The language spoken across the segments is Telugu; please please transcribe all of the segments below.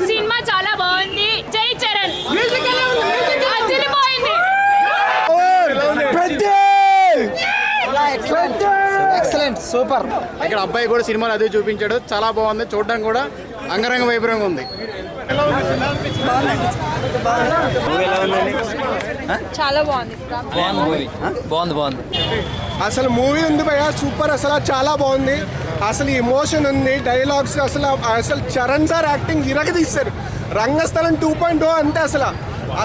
సినిమా చాలా బాగుంది. జై చరణ్ అదిరిపోయింది. Excellent super. ఇక్కడ అబ్బాయి కూడా సినిమాలు అదే చూపించాడు, చాలా బాగుంది. చూడడానికి కూడా అంగరంగ వైభవంగా ఉంది. చాలా బాగుంది. బాగుంది. అసలు మూవీ ఉంది భయ్య, సూపర్. అసలు చాలా బాగుంది. అసలు ఎమోషన్ ఉంది, డైలాగ్స్ అసలు చరణ్ సార్ యాక్టింగ్ ఇరగదీశారు. రంగస్థలం 2.0 అంతే.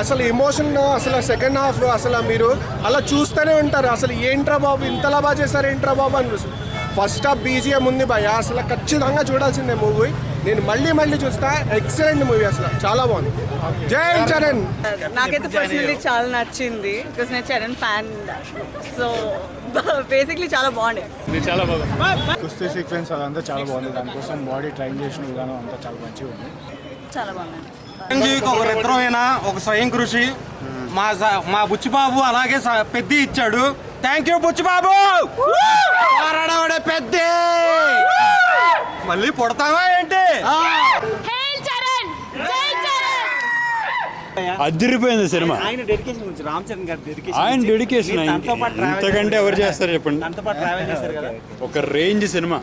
అసలు ఎమోషన్ అసలు సెకండ్ హాఫ్ అసలు మీరు అలా చూస్తూనే ఉంటారు. అసలు ఏంట్రా బాబు ఇంతలా బాగా చేశారు ఏంట్రా బాబు అనిపిస్తుంది. ఫస్ట్ హాఫ్ బీజిఎం ఉంది భయ్య, అసలు ఖచ్చితంగా చూడాల్సిందే మూవీ. నేను మళ్ళీ చూస్తా. ఎక్సలెంట్ మూవీ, అసలు చాలా బాగుంది. జై చరణ్. నాకైతే పర్సనలీ చాలా నచ్చింది, బికాస్ నేను చరణ్ ఫ్యాన్. సో బేసిక్లీ చాలా బాగుంది. కుస్తీ సీక్వెన్స్ అదంతా చాలా బాగుంది. దానికోసం బాడీ ట్రైన్ చేసిన విధానం అంతా చాలా మంచిగా ఉంది. చాలా బాగుంది. చిరంజీవికి ఒక రిత్రమైన ఒక స్వయం కృషి మా బుచ్చిబాబు అలాగే పెద్ద ఇచ్చాడు. Thank you Buchibabu. పెద్ద మళ్ళీ పుడతావా ఏంటి? అదిరిపోయింది సినిమా. ఆయన డెడికేషన్ గురించి, రామ్ చరణ్ గారి డెడికేషన్, ఆయన డెడికేషన్ ఇంతకంటే ఎవరు చేస్తారు చెప్పండి. అంతపాటు ట్రావెల్ చేశారు కదా, ఒక రేంజ్ సినిమా.